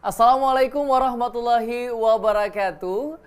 Assalamualaikum warahmatullahi wabarakatuh.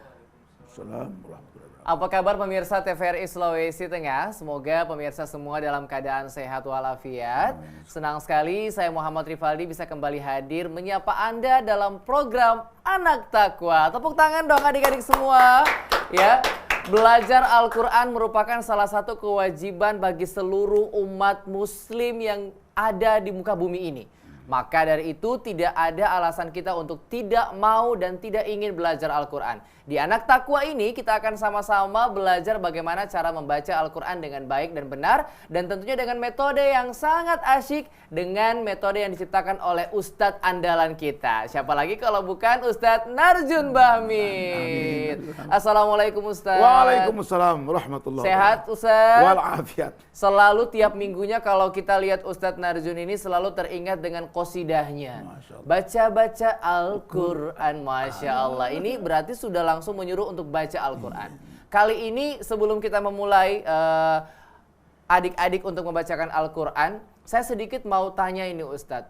Assalamualaikum warahmatullahi wabarakatuh. Apa kabar pemirsa TVRI Sulawesi Tengah? Semoga pemirsa semua dalam keadaan sehat walafiat. Senang sekali saya Muhammad Rifaldi bisa kembali hadir menyapa Anda dalam program Anak Takwa. Tepuk tangan dong adik-adik semua. Ya, belajar Al-Quran merupakan salah satu kewajiban bagi seluruh umat muslim yang ada di muka bumi ini. Maka dari itu tidak ada alasan kita untuk tidak mau dan tidak ingin belajar Al-Quran. Di Anak Takwa ini kita akan sama-sama belajar bagaimana cara membaca Al-Quran dengan baik dan benar. Dan tentunya dengan metode yang sangat asyik, dengan metode yang diciptakan oleh Ustadz andalan kita. Siapa lagi kalau bukan Ustadz Narjun Bahmid. Assalamualaikum Ustadz. Waalaikumsalam warahmatullahi Sehat wabarakatuh. Ustadz? Walafiat. Selalu tiap minggunya kalau kita lihat Ustadz Narjun ini selalu teringat dengan qasidahnya. Baca-baca Al-Quran, Masya Allah. Ini berarti sudah langsung menyuruh untuk baca Al-Quran. Kali ini sebelum kita memulai adik-adik untuk membacakan Al-Quran, saya sedikit mau tanya ini Ustadz.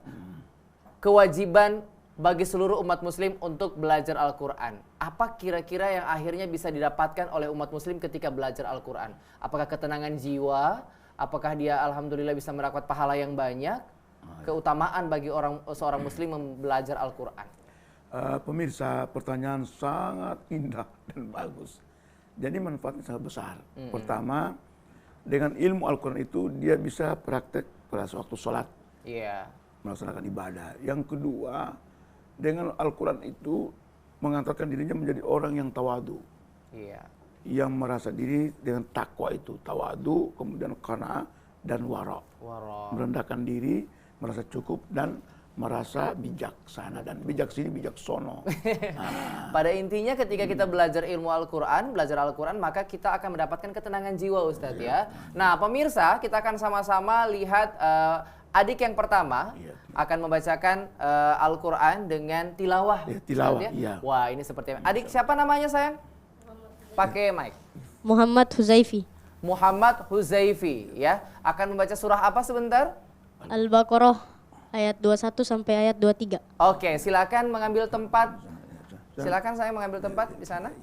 Kewajiban bagi seluruh umat muslim untuk belajar Al-Quran. Apa kira-kira yang akhirnya bisa didapatkan oleh umat muslim ketika belajar Al-Quran? Apakah ketenangan jiwa? Apakah dia alhamdulillah bisa mendapat pahala yang banyak? Keutamaan bagi seorang muslim belajar Al-Quran. Pemirsa, pertanyaan sangat indah dan bagus. Jadi manfaatnya sangat besar. Pertama, dengan ilmu Al-Quran itu dia bisa praktek pada waktu sholat. Iya. Melaksanakan ibadah. Yang kedua, dengan Al-Quran itu mengantarkan dirinya menjadi orang yang tawadu. Iya. Yang merasa diri dengan takwa itu. Tawadu, kemudian qanaah dan wara. Merendahkan diri, merasa cukup dan merasa bijaksana. Dan bijak sini bijaksono. Pada intinya ketika kita belajar ilmu Al-Quran, maka kita akan mendapatkan ketenangan jiwa Ustadz ya. Nah pemirsa, kita akan sama-sama lihat adik yang pertama akan membacakan Al-Quran dengan tilawah. Tilawah, ya? iya. Wah ini seperti adik siapa namanya sayang? Pakai mic. Muhammad Huzaifi. Muhammad Huzaifi ya. Akan membaca surah apa sebentar? Al-Baqarah ayat 21 sampai ayat 23. Oke, silakan mengambil tempat. Silakan saya mengambil tempat di sana.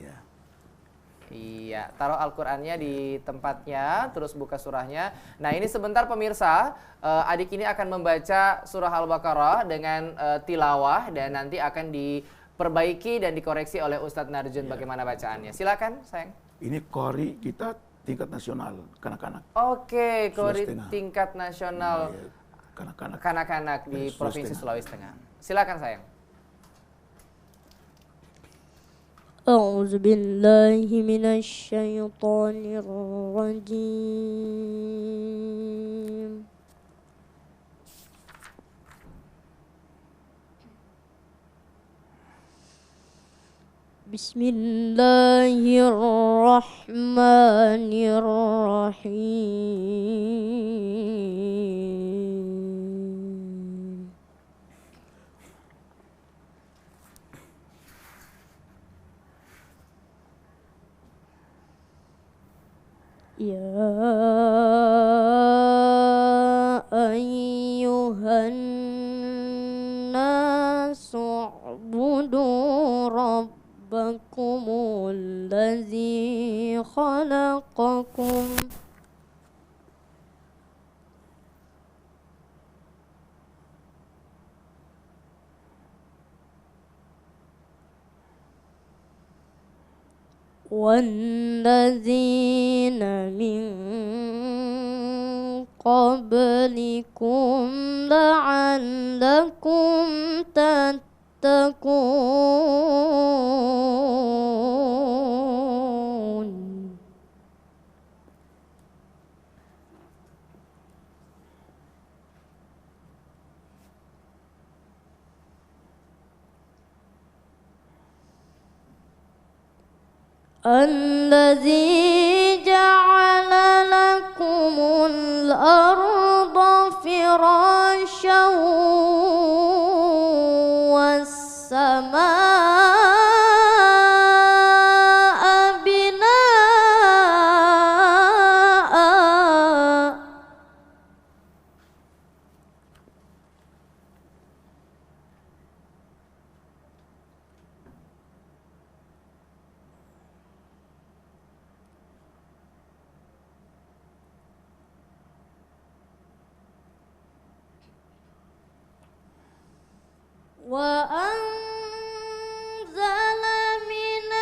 Iya, taruh Al-Qur'annya di tempatnya, terus buka surahnya. Nah, ini sebentar pemirsa, adik ini akan membaca surah Al-Baqarah dengan tilawah dan nanti akan diperbaiki dan dikoreksi oleh Ustadz Narjun bagaimana bacaannya. Silakan, sayang. Ini qori kita tingkat nasional, kanak-kanak. Oke, qori tingkat nasional kanak-kanak di Provinsi Sulawesi Tengah. Silakan, sayang. A'udzu billahi minasyaitonir rajim. Bismillahirrahmanirrahim. Ya ayyuhan nasu ubudu rabbakumul ladzi khalaqakum وَالَّذِينَ مِن قَبْلِكُمْ لَعَلَّكُمْ تَتَّقُونَ. الذي جعل لكم الأرض فراشا والسماء بناء وأنزل من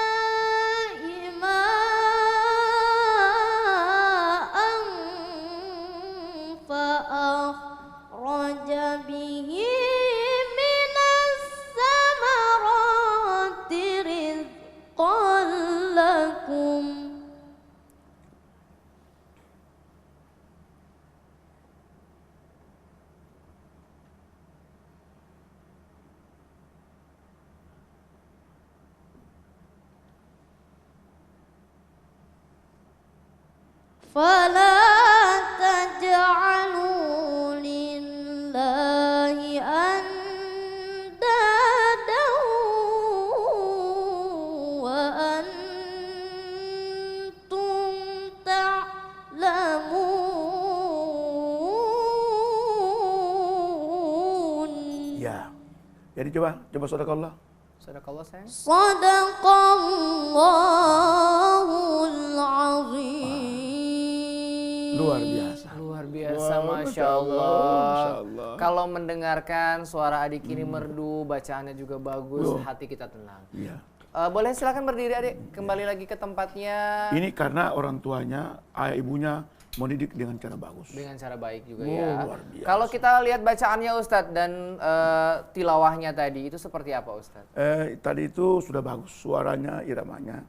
السماء ماء فأخرج به من الثمرات رزقا لكم فلا تجعلوا لله أندادا وأنتم تعلمون. Ya. Jadi coba sedekah. Sadaqallah sayang. Sadaqallahul azim. Luar biasa. Luar biasa, Wah, Masya Allah. Masya Allah. Kalau mendengarkan suara adik ini merdu, bacaannya juga bagus, Loh. hati kita tenang. Iya. Boleh silakan berdiri adik, kembali lagi ke tempatnya. Ini karena orang tuanya, ayah ibunya mendidik dengan cara bagus. Dengan cara baik juga Oh, ya. luar biasa. Kalau kita lihat bacaannya Ustadz dan tilawahnya tadi, itu seperti apa Ustadz? Tadi itu sudah bagus suaranya, iramanya.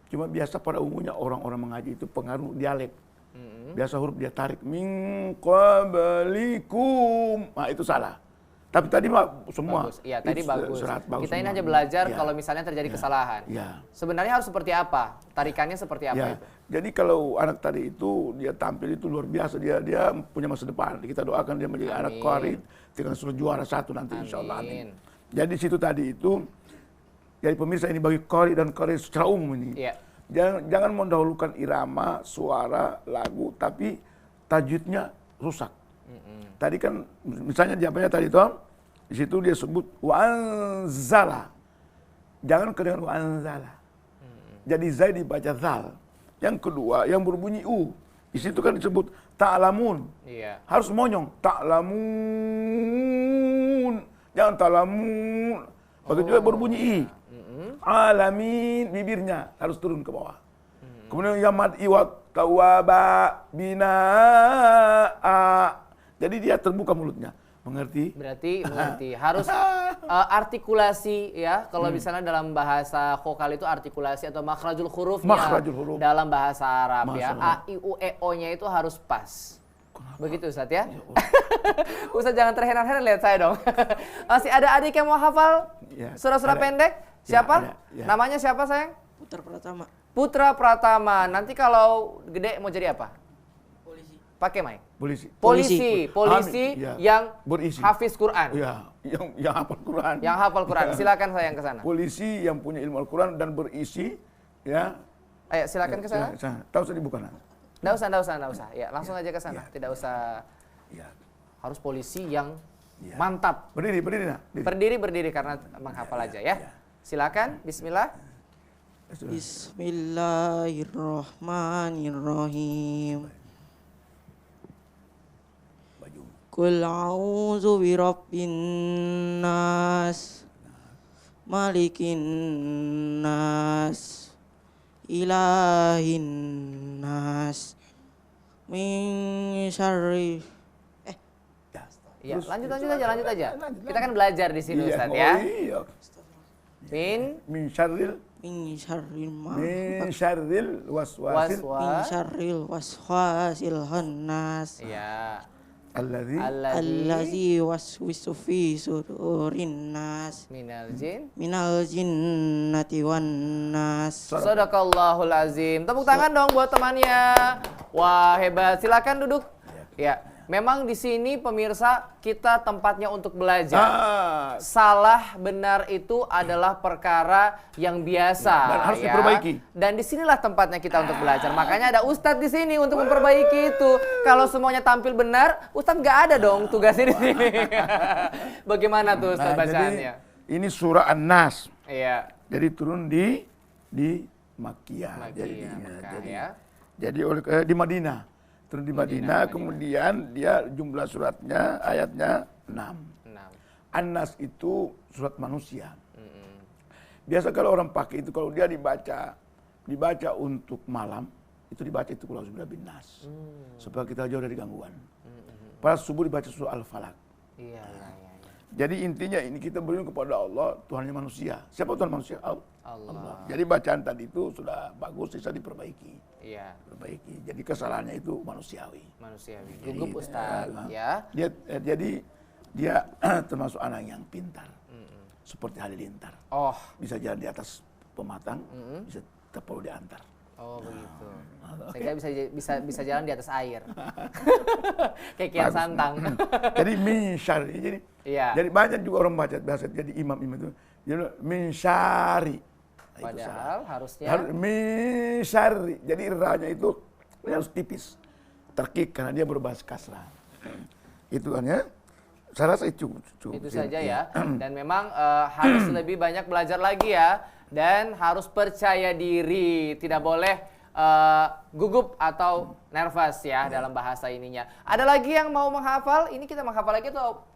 Cuma biasa pada umumnya orang-orang mengaji itu pengaruh dialek. Biasa huruf dia tarik min qablikum. Nah, itu salah. Tapi tadi mah semua. Bagus. Iya, tadi itu bagus. serat bagus Kita ini semua. hanya belajar Ya. kalau misalnya terjadi Ya. kesalahan. Ya. Sebenarnya harus seperti apa? Tarikannya seperti apa Ya. itu? Jadi kalau anak tadi itu dia tampil itu luar biasa, dia punya masa depan. Kita doakan dia menjadi anak Amin. qari dengan suruh juara satu nanti insyaallah. Amin. Amin. Jadi situ tadi itu jadi pemirsa ini bagi qari dan qari secara umum ini. Iya. Jangan mendahulukan irama, suara, lagu, tapi tajwidnya rusak. Tadi kan misalnya di apanya tadi toh, di situ dia sebut wa anzala. Jangan kedengaran wa anzala. Jadi zai dibaca zal. Yang kedua yang berbunyi u. Di situ kan disebut ta'lamun. Iya. Harus monyong ta'lamun. Jangan ta'lamun. Begitu juga berbunyi i. Alamin, bibirnya harus turun ke bawah. Kemudian yang mad'i wa tawaba bina'a. Jadi dia terbuka mulutnya. Mengerti? Berarti mengerti. Harus artikulasi ya. Kalau misalnya dalam bahasa vokal itu artikulasi atau makhrajul hurufnya. Makhrajul huruf. Dalam bahasa Arab ya. Masya Allah. A, I, U, E, O-nya itu harus pas. Begitu Ustadz ya? Ustadz jangan terheran-heran lihat saya dong. Masih ada adik yang mau hafal Ya, surah-surah ada. pendek? Ya, Siapa? ada, ya. Namanya siapa sayang? Putar Pratama. Putra Pratama. Nanti kalau gede mau jadi apa? Polisi. Pakai mic. Polisi. Polisi Amin, ya. yang Berisi. hafiz Quran. Ya, yang hafal Quran. Yang hafal Quran. Silakan sayang ke sana. Polisi yang punya ilmu Al-Quran dan berisi, ya. Ayo silakan ke sana. Tahu saya bukan? Nggak usah. Ya, langsung aja ke sana. Tidak usah. Ya. Harus polisi yang Ya. mantap. Berdiri, nah. Berdiri. Berdiri karena menghafal aja ya. Silakan. Bismillah. Bismillahirrahmanirrahim. Baju. Qul a'udzu birabbin nas, malikin nas, ilahin nas, min syarri. Iya, lanjut aja. Kita kan belajar di sini Iya, Ustaz oh ya. iya. Min syarril waswasil waswasil khannas. Iya. alladzi Allazi waswisu fi sudurin nas minal jinnati wan nas. Sadaqallahul azim. Tepuk tangan dong buat temannya. Wah, hebat. Silakan duduk. Ya. Memang di sini pemirsa kita tempatnya untuk belajar. Salah benar itu adalah perkara yang biasa dan harus ya. diperbaiki. Dan disinilah tempatnya kita untuk belajar. Makanya ada Ustadz di sini untuk memperbaiki itu. Kalau semuanya tampil benar, Ustadz nggak ada dong tugasnya di sini. Bagaimana tuh Ustadz bacaannya? Jadi, ini surah An-Nas. Iya. Jadi turun di Makkiyah. Mekah ya. Jadi di Madinah. Turun di Madinah, kemudian dia jumlah suratnya, ayatnya 6. An-Nas itu surat manusia. Biasa kalau orang pakai itu, kalau dia dibaca untuk malam, itu dibaca itu Qul a'udzu birabbin nas. Supaya kita jauh dari gangguan. Pada subuh dibaca surah Al-Falaq. Iya. Jadi intinya ini kita berlindung kepada Allah, Tuhannya manusia. Siapa Tuhan manusia? Allah. Jadi bacaan tadi itu sudah bagus, bisa diperbaiki. Iya. Perbaiki. Jadi kesalahannya itu manusiawi. Gugup Ustaz, ya. Jadi dia termasuk anak yang pintar. Seperti halilintar. Oh. Bisa jalan di atas pematang, bisa terpalu diantar. Oh begitu. Sehingga bisa jalan di atas air. Kayak Kian Santang. Jadi min syarri. Jadi banyak juga orang baca bahasa jadi imam itu. Jadi min syarri. Padahal harusnya min syarri. Jadi ra-nya itu harus tipis. Terkik karena dia berbahasa kasrah. Itu kan ya. Saya rasa itu cukup. Itu saja ya. Dan memang harus lebih banyak belajar lagi ya. Dan harus percaya diri, tidak boleh gugup atau nervous ya dalam bahasa ininya. Ada lagi yang mau menghafal? Ini kita menghafal lagi atau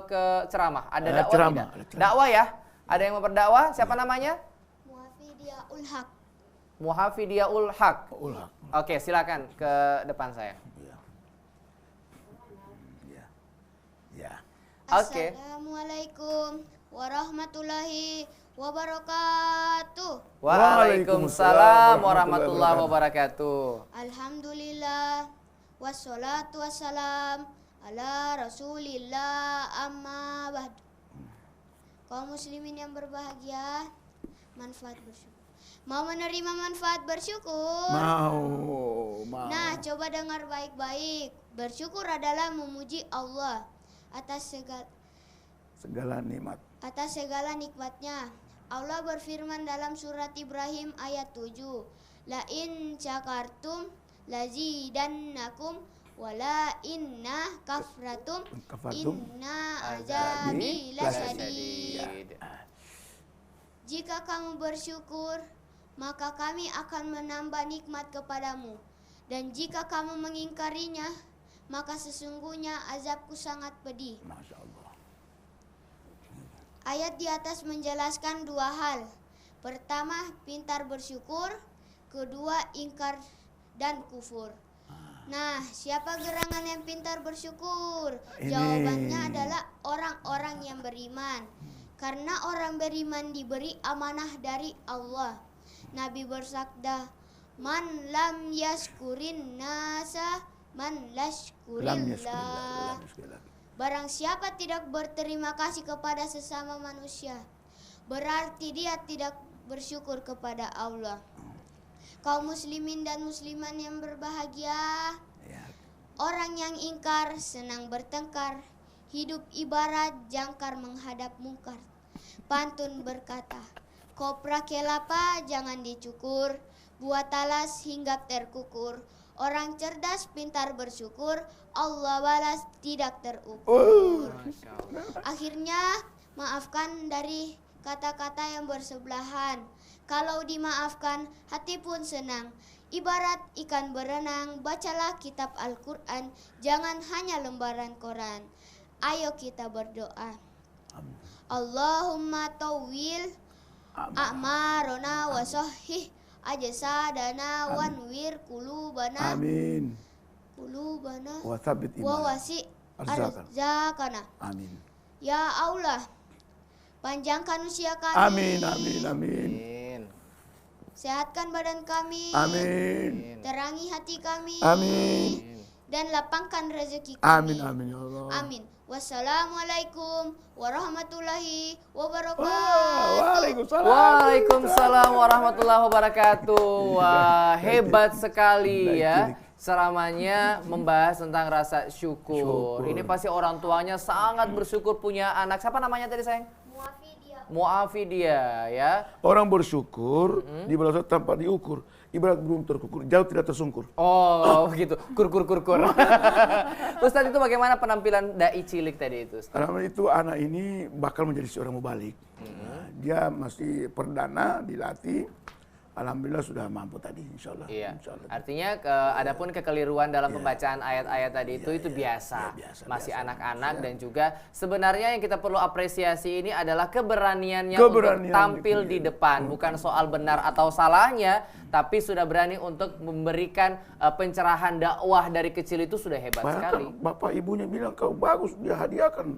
ke ceramah? Ada dakwah ceramah, tidak? ceramah. Dakwah ya? Ada yang mau berdakwah? Siapa namanya? Muhafidiyaul Haq. Muhafidiyaul Haq. Ulhaq. Oke, silakan ke depan saya. Ya. Oke. Assalamualaikum warahmatullahi wabarakatuh. Waalaikumsalam warahmatullahi wabarakatuh. Alhamdulillah wassalatu wassalam ala rasulillah amma ba'd. Kaum muslimin yang berbahagia, manfaat bersyukur. Mau menerima manfaat bersyukur? Mau. Nah, coba dengar baik-baik. Bersyukur adalah memuji Allah atas segala nikmat. Atas segala nikmatnya. Allah berfirman dalam surat Ibrahim ayat 7. La in syakartum lazidannakum wala inna kafratum inna azabi lasyadid. Jika kamu bersyukur, maka kami akan menambah nikmat kepadamu. Dan jika kamu mengingkarinya, maka sesungguhnya azabku sangat pedih. Masya Allah. Ayat di atas menjelaskan dua hal. Pertama, pintar bersyukur. Kedua, ingkar dan kufur. Nah, siapa gerangan yang pintar bersyukur? Jawabannya adalah orang-orang yang beriman. Karena orang beriman diberi amanah dari Allah. Nabi bersabda, "Man lam yaskurin nasa man lashkurillah." Barang siapa tidak berterima kasih kepada sesama manusia, berarti dia tidak bersyukur kepada Allah. Kaum muslimin dan musliman yang berbahagia, orang yang ingkar senang bertengkar, hidup ibarat jangkar menghadap mungkar. Pantun berkata, kopra kelapa jangan dicukur, buat talas hingga terkukur. Orang cerdas pintar bersyukur, Allah balas tidak terukur. Akhirnya maafkan dari kata-kata yang bersebelahan. Kalau dimaafkan hati pun senang. Ibarat ikan berenang, bacalah kitab Al-Quran, jangan hanya lembaran koran. Ayo kita berdoa. Allahumma tawwil a'marona wa sahih ajsadana wanwir qulubana. Amin. Qulubana Wa tsabbit wa iman. wasi' arzakana. Amin. Ya Allah, panjangkan usia kami. Amin, amin, amin. Sehatkan badan kami. Amin. Terangi hati kami. Amin. Dan lapangkan rezeki Amin, kami. amin ya Allah. Amin. Wassalamualaikum warahmatullahi wabarakatuh. Waalaikumsalam. Waalaikumsalam warahmatullahi wabarakatuh. Wah, hebat sekali ya. Ceramahnya membahas tentang rasa syukur. Ini pasti orang tuanya sangat bersyukur punya anak. Siapa namanya tadi sayang? Muafidia ya. Orang bersyukur di bawah tanpa diukur. Ibarat burung terkukur, jauh tidak tersungkur. Oh, begitu. Kur. Ustaz, itu bagaimana penampilan dai cilik tadi itu? Karena itu anak ini bakal menjadi seorang mubalik. Nah, dia masih perdana dilatih alhamdulillah sudah mampu tadi, insya Allah. Iya. Insya Allah. Artinya adapun kekeliruan dalam pembacaan ayat-ayat tadi itu biasa. Masih anak-anak dan juga sebenarnya yang kita perlu apresiasi ini adalah keberaniannya untuk tampil di depan, bukan soal benar atau salahnya, tapi sudah berani untuk memberikan pencerahan dakwah dari kecil itu sudah hebat sekali. Bapak ibunya bilang kau bagus, dia hadiahkan.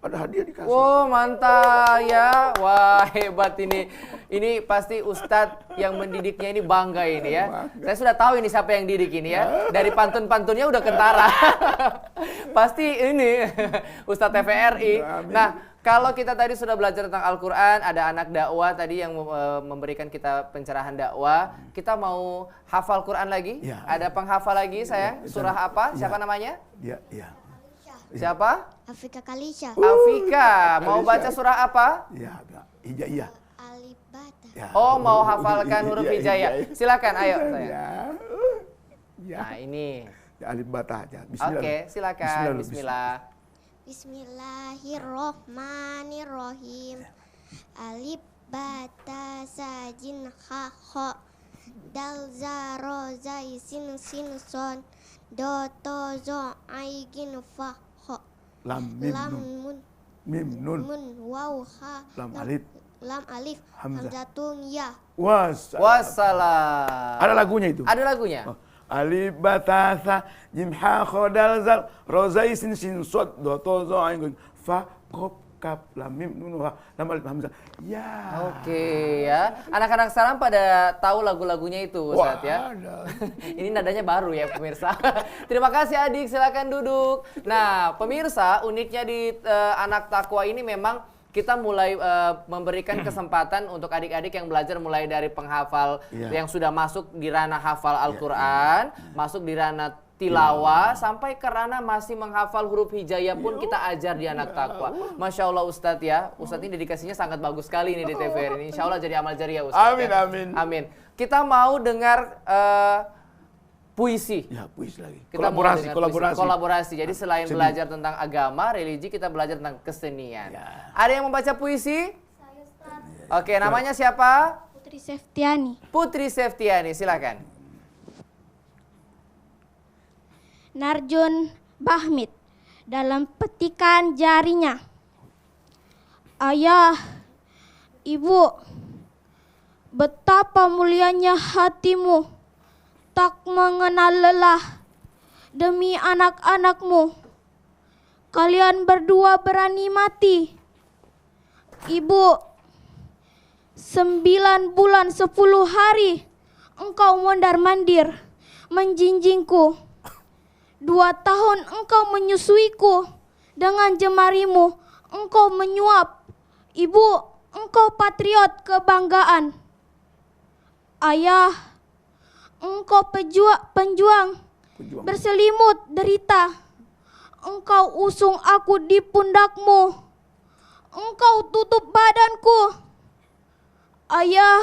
Ada hadiah dikasih. Wow, mantap ya. Wah, hebat ini. Ini pasti Ustadz yang mendidiknya ini bangga ini ya. Saya sudah tahu ini siapa yang didik ini ya. Dari pantun-pantunnya udah kentara. Pasti ini Ustadz TVRI. Nah, kalau kita tadi sudah belajar tentang Al-Quran, ada anak dakwah tadi yang memberikan kita pencerahan dakwah. Kita mau hafal Quran lagi? Ya. Ada penghafal lagi sayang? Surah apa? Siapa namanya? Iya. Siapa? Afika Kalisha. Afika, mau baca surah apa? Iya, Hijaiyah. Alif Bata. Ya. Oh, mau hafalkan huruf hijaiyah. Silakan, ayo saya. Ya. Nah, ini. Ya, Alif Bata aja. Oke, silakan. Bismillah. Bismillahirrohmanirrohim. Alif Bata Sajin Ha Kho Dal Za Ro Zai Sin Sin Son Do To Zo Aigin Fa Kho Lam Lam Mim Nun. Mun Waw Ha Lam Alif Hamzatun Ya. Wassalam. Ada lagunya itu? Ada lagunya? Alif batasa jim ha khodal zal rozai sin sin sod do to zo ain fa qop kap lam mim nun wa lam alif hamzah. Ya. Oke ya. Anak-anak sekarang pada tahu lagu-lagunya itu Ustaz ya. Ini nadanya baru ya pemirsa. Terima kasih adik, silakan duduk. Nah, pemirsa, uniknya di Anak Takwa ini memang kita mulai memberikan kesempatan untuk adik-adik yang belajar mulai dari penghafal yang sudah masuk di ranah hafal Al-Quran, masuk di ranah tilawah, sampai ke ranah masih menghafal huruf hijaiyah pun kita ajar di Anak Takwa. Masya Allah Ustadz ya, Ustadz ini dedikasinya sangat bagus sekali ini di TVRI ini. Insya Allah jadi amal jariah Ustadz. Amin, ya. amin. Amin. Kita mau dengar puisi. Ya, puisi lagi. Kita Kolaborasi. Jadi selain belajar tentang agama, religi, kita belajar tentang kesenian. Ada yang membaca puisi? Saya Ustaz. Oke, namanya siapa? Putri Seftiani. Putri Seftiani, silakan. Narjun Bahmid dalam petikan jarinya. Ayah, ibu, betapa mulianya hatimu, tak mengenal lelah demi anak-anakmu. Kalian berdua berani mati. Ibu, 9 bulan 10 hari engkau mondar-mandir menjinjingku. 2 tahun engkau menyusuiku dengan jemarimu, engkau menyuap. Ibu, engkau patriot kebanggaan. Ayah, engkau penjuang berselimut derita. Engkau usung aku di pundakmu. Engkau tutup badanku. Ayah,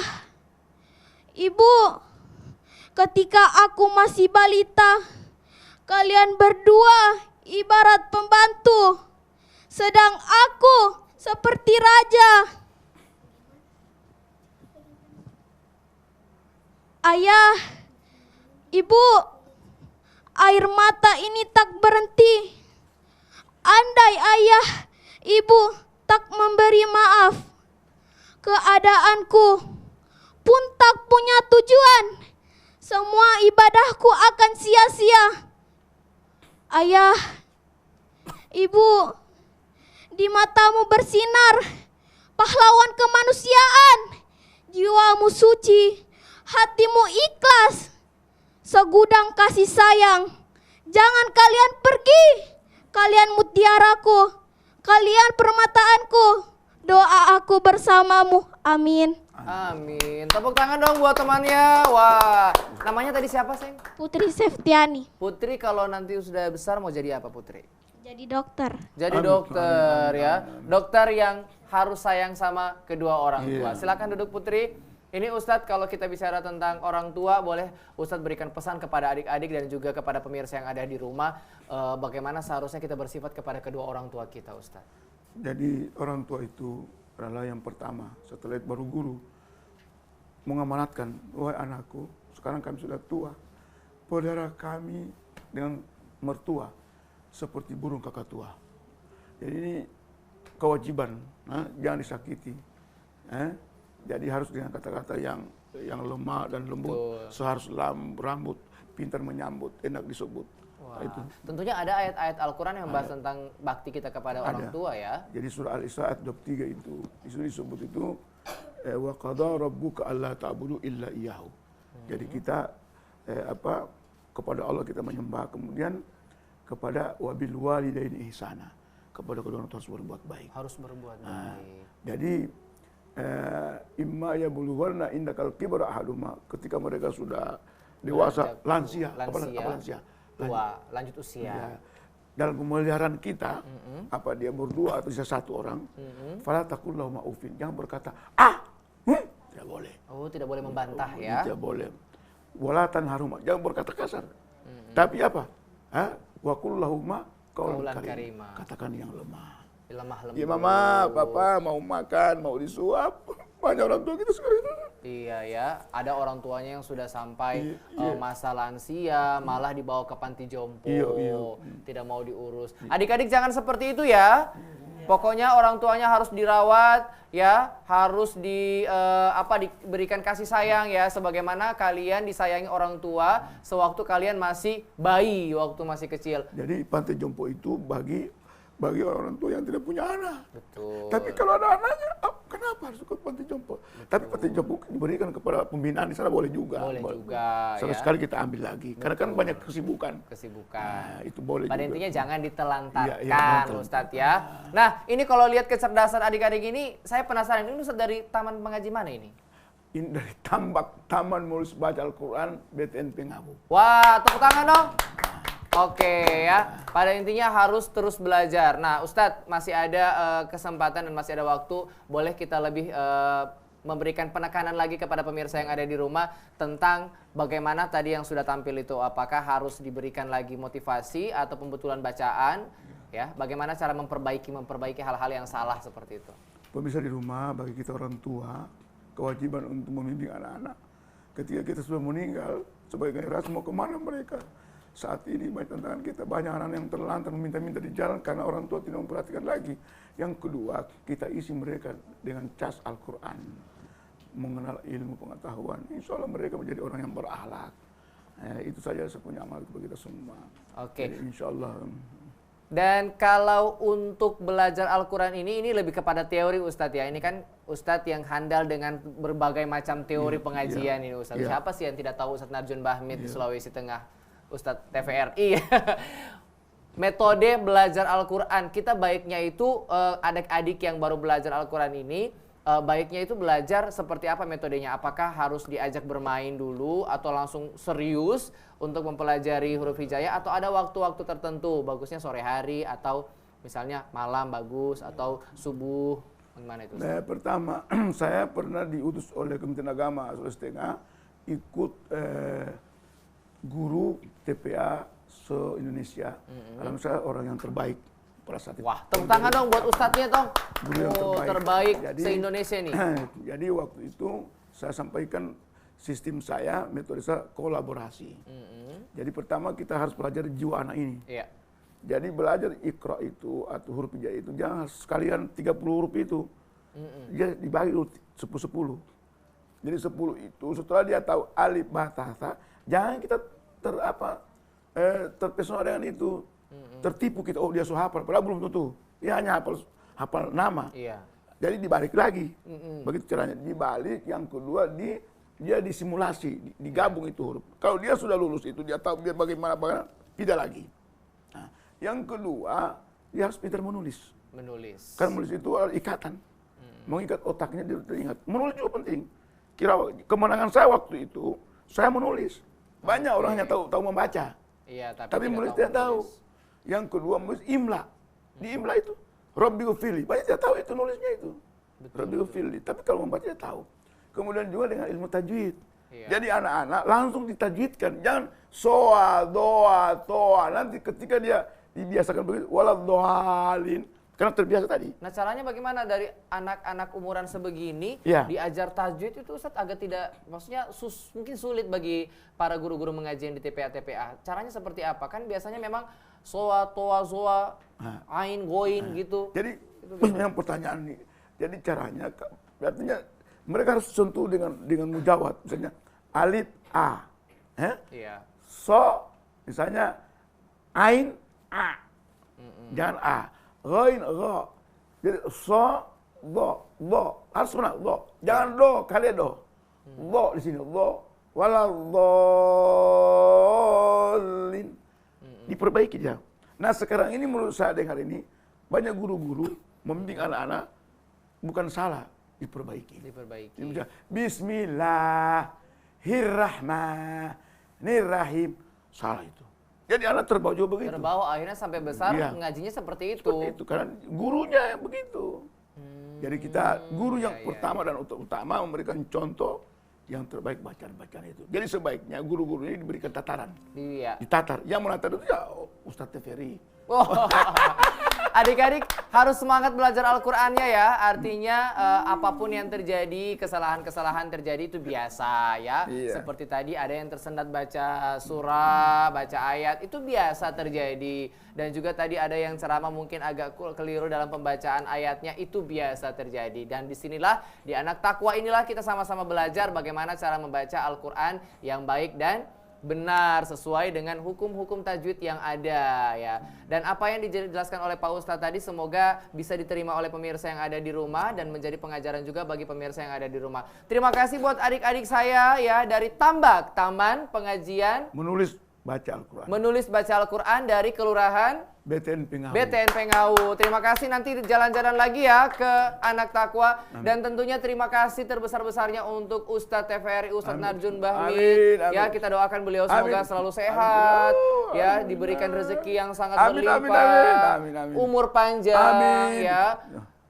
ibu, ketika aku masih balita, kalian berdua ibarat pembantu, sedang aku seperti raja. Ayah, ibu, air mata ini tak berhenti. Andai ayah, ibu tak memberi maaf, keadaanku pun tak punya tujuan. Semua ibadahku akan sia-sia. Ayah, ibu, di matamu bersinar pahlawan kemanusiaan. Jiwamu suci, hatimu ikhlas, segudang kasih sayang. Jangan kalian pergi, kalian mutiaraku, kalian permataanku. Doa aku bersamamu, amin. Amin. Tepuk tangan dong buat temannya. Wah, namanya tadi siapa, Seng? Putri Seftiani. Putri kalau nanti sudah besar mau jadi apa, Putri? Jadi dokter. Jadi dokter ya. Dokter yang harus sayang sama kedua orang tua. Silakan duduk, Putri. Ini Ustadz, kalau kita bicara tentang orang tua, boleh Ustadz berikan pesan kepada adik-adik dan juga kepada pemirsa yang ada di rumah, bagaimana seharusnya kita bersifat kepada kedua orang tua kita, Ustadz. Jadi orang tua itu adalah yang pertama, setelah itu baru guru. mengamanatkan, wahai anakku, sekarang kami sudah tua, pelihara kami dengan mertua seperti burung kakatua. Jadi ini kewajiban, jangan disakiti. Jadi harus dengan kata-kata yang lemah dan lembut, seharus rambut, pintar menyambut, enak disebut. Wah, itu. Tentunya ada ayat-ayat Al-Quran yang membahas tentang bakti kita kepada orang tua ya. Jadi surah Al-Isra ayat 23 itu disebut itu wa qada rabbuka alla ta'budu illa iyyahu. Jadi kita kepada Allah kita menyembah, kemudian kepada wabil walidaini ihsana, kepada kedua orang tua harus berbuat baik. Harus berbuat baik. Jadi imma yablughanna indakal kibra ahaduhuma, ketika mereka sudah dewasa, lansia. Tua, lanjut usia. Ya. Dalam pemeliharaan kita, apa dia berdua atau bisa satu orang, fala taqul lahum ufin, jangan berkata tidak boleh. Oh, tidak boleh membantah ya. Tidak boleh. Wala tanharhuma, jangan berkata kasar. Tapi apa? Wa qul lahum qaulan karima. Katakan yang lemah. Lemah lembut. Ya mama, papa mau makan, mau disuap. Banyak orang tua kita sekarang itu. Iya ya, ada orang tuanya yang sudah sampai masa lansia, malah dibawa ke panti jompo, tidak mau diurus. Adik-adik jangan seperti itu ya. Pokoknya orang tuanya harus dirawat, ya, harus diberikan kasih sayang ya, sebagaimana kalian disayangi orang tua sewaktu kalian masih bayi, waktu masih kecil. Jadi panti jompo itu bagi orang tua yang tidak punya anak. Betul. Tapi kalau ada anaknya, kenapa harus ikut panti jompo? Betul. Tapi panti jompo diberikan kepada pembinaan di sana boleh juga. Boleh juga. Sekali kita ambil lagi. Betul. Karena kan banyak kesibukan. Nah, itu boleh. Pada juga. intinya jangan ditelantarkan, Ustadz ya. Nah, ini kalau lihat kecerdasan adik-adik ini, saya penasaran. Ini Ustadz dari taman pengaji mana ini? Ini dari Taman Mulus Baca Al-Quran BTN Pengabu. Wah, tepuk tangan dong. Oke ya, pada intinya harus terus belajar. Nah, Ustadz masih ada kesempatan dan masih ada waktu, boleh kita lebih memberikan penekanan lagi kepada pemirsa yang ada di rumah tentang bagaimana tadi yang sudah tampil itu, apakah harus diberikan lagi motivasi atau pembetulan bacaan, ya? Bagaimana cara memperbaiki hal-hal yang salah seperti itu? Pemirsa di rumah, bagi kita orang tua, kewajiban untuk membimbing anak-anak. Ketika kita sudah meninggal, sebagai generasi mau kemana mereka? Saat ini banyak tantangan kita, banyak anak yang terlantar meminta-minta di jalan karena orang tua tidak memperhatikan lagi. Yang kedua, kita isi mereka dengan cas Al-Quran, mengenal ilmu pengetahuan. Insya Allah mereka menjadi orang yang berakhlak. Itu saja saya punya amal bagi kita semua. Oke. Jadi, insya Allah. Dan kalau untuk belajar Al-Quran ini lebih kepada teori Ustadz ya. Ini kan Ustadz yang handal dengan berbagai macam teori pengajian ini Ustadz. Siapa sih yang tidak tahu Ustadz Narjun Bahmid di Sulawesi Tengah? Ustadz TVRI. Metode belajar Al-Quran. Kita baiknya itu adik-adik yang baru belajar Al-Quran ini, baiknya itu belajar seperti apa metodenya? Apakah harus diajak bermain dulu atau langsung serius untuk mempelajari huruf hijaiyah, atau ada waktu-waktu tertentu? Bagusnya sore hari atau misalnya malam bagus atau subuh? Gimana itu? Nah, pertama, saya pernah diutus oleh Kementerian Agama Sulawesi Tengah ikut guru TPA se-Indonesia. Karena saya orang yang terbaik pada saat itu. Wah, tepuk tangan dong buat ustadznya dong. Guru yang terbaik se-Indonesia nih. Jadi waktu itu saya sampaikan sistem saya, metode saya kolaborasi. Jadi pertama kita harus pelajari jiwa anak ini. Iya. Jadi belajar Iqra itu atau huruf hijaiyah itu jangan sekalian 30 huruf itu. Dia dibagi 10-10. Jadi 10 itu setelah dia tahu alif ba ta tha, jangan kita terpesona dengan itu. Tertipu kita, oh dia so hafal, padahal belum tentu. Dia hanya hafal nama. Iya. Jadi dibalik lagi. Begitu caranya. Dibalik, yang kedua dia disimulasi, digabung itu huruf. Kalau dia sudah lulus itu, dia tahu biar bagaimana, tidak lagi. Nah, yang kedua, dia harus pintar menulis. Karena menulis itu adalah ikatan. Mengikat otaknya, dia teringat. Menulis juga penting. Kira kemenangan saya waktu itu, saya menulis. Banyak orang yang tahu membaca. Iya, tapi menulis tidak tahu. Yang kedua, menulis imla. Di imla itu, Rabbi ufili. Banyak tidak tahu itu nulisnya itu. Rabbi ufili. Tapi kalau membaca dia tahu. Kemudian juga dengan ilmu tajwid. Iya. Jadi anak-anak langsung ditajwidkan. Jangan soa, doa, toa. Nanti ketika dia dibiasakan begitu, waladdohalin, Karena terbiasa tadi. Nah caranya bagaimana dari anak-anak umuran sebegini Iya. diajar tajwid itu Ustaz agak tidak, maksudnya mungkin sulit bagi para guru-guru mengaji yang di TPA. Caranya seperti apa? Kan biasanya memang soa, toa, zoa, ain, goin gitu. Jadi yang pertanyaan nih. Jadi caranya, artinya mereka harus sentuh dengan mujawad. Misalnya alif a, Iya. so, misalnya ain a, jangan a, ghain gha. Jadi so, do, harus benar do, jangan do, kalian do, do di sini do, waladhdallin, diperbaiki dia. Nah sekarang ini menurut saya dengar ini banyak guru-guru membimbing anak-anak bukan salah, diperbaiki. Misalnya, Bismillahirrahmanirrahim, salah itu. Jadi anak terbawa juga begitu. Terbawa akhirnya sampai besar Iya. ngajinya seperti itu. Seperti itu karena gurunya yang begitu. Jadi kita guru yang pertama dan utama memberikan contoh yang terbaik bacaan-bacaan itu. Jadi sebaiknya guru-guru ini diberikan tataran. Iya. Ditatar. Yang menatar itu ya Ustadz Teferi. Oh. Adik-adik harus semangat belajar Al-Qur'annya ya. Artinya apapun yang terjadi, kesalahan-kesalahan terjadi itu biasa ya. Iya. Seperti tadi ada yang tersendat baca surah, baca ayat, itu biasa terjadi. Dan juga tadi ada yang ceramah mungkin agak keliru dalam pembacaan ayatnya, itu biasa terjadi. Dan disinilah di Anak Takwa inilah kita sama-sama belajar bagaimana cara membaca Al-Qur'an yang baik dan benar sesuai dengan hukum-hukum tajwid yang ada ya. Dan apa yang dijelaskan oleh Pak Ustadz tadi semoga bisa diterima oleh pemirsa yang ada di rumah dan menjadi pengajaran juga bagi pemirsa yang ada di rumah. Terima kasih buat adik-adik saya ya dari Tambak, Taman Pengajian Menulis baca Al-Quran. Menulis baca Al-Quran dari Kelurahan BTN Pengawu. BTN Pengawu. Terima kasih, nanti jalan-jalan lagi ya ke Anak Takwa. Dan tentunya terima kasih terbesar-besarnya untuk Ustadz TVRI, Ustadz Narjun Bahmi. Amin, amin. Ya, kita doakan beliau semoga Amin. selalu sehat. Amin. Ya, diberikan rezeki yang sangat Amin, berlimpah. amin, amin. Umur panjang. Amin. Ya.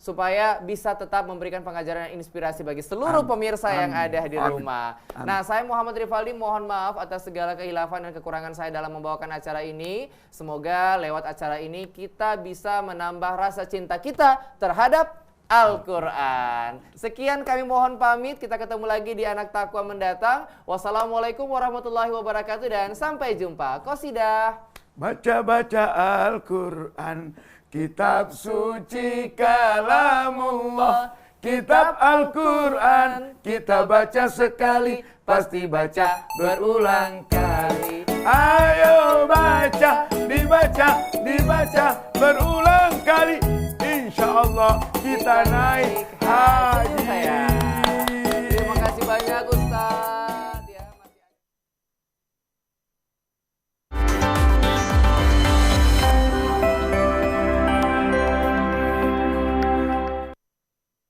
Supaya bisa tetap memberikan pengajaran dan inspirasi bagi seluruh pemirsa yang ada di rumah. Nah, saya Muhammad Rifaldi mohon maaf atas segala kehilafan dan kekurangan saya dalam membawakan acara ini. Semoga lewat acara ini kita bisa menambah rasa cinta kita terhadap Al-Quran. Sekian kami mohon pamit, kita ketemu lagi di Anak Takwa mendatang. Wassalamualaikum warahmatullahi wabarakatuh dan sampai jumpa. Qasidah. Baca-baca Al-Quran, kitab suci kalamullah. Kitab Al-Quran kita baca sekali, pasti baca berulang kali. Ayo baca, dibaca berulang kali. Insya Allah kita naik haji. Terima kasih banyak Ustaz.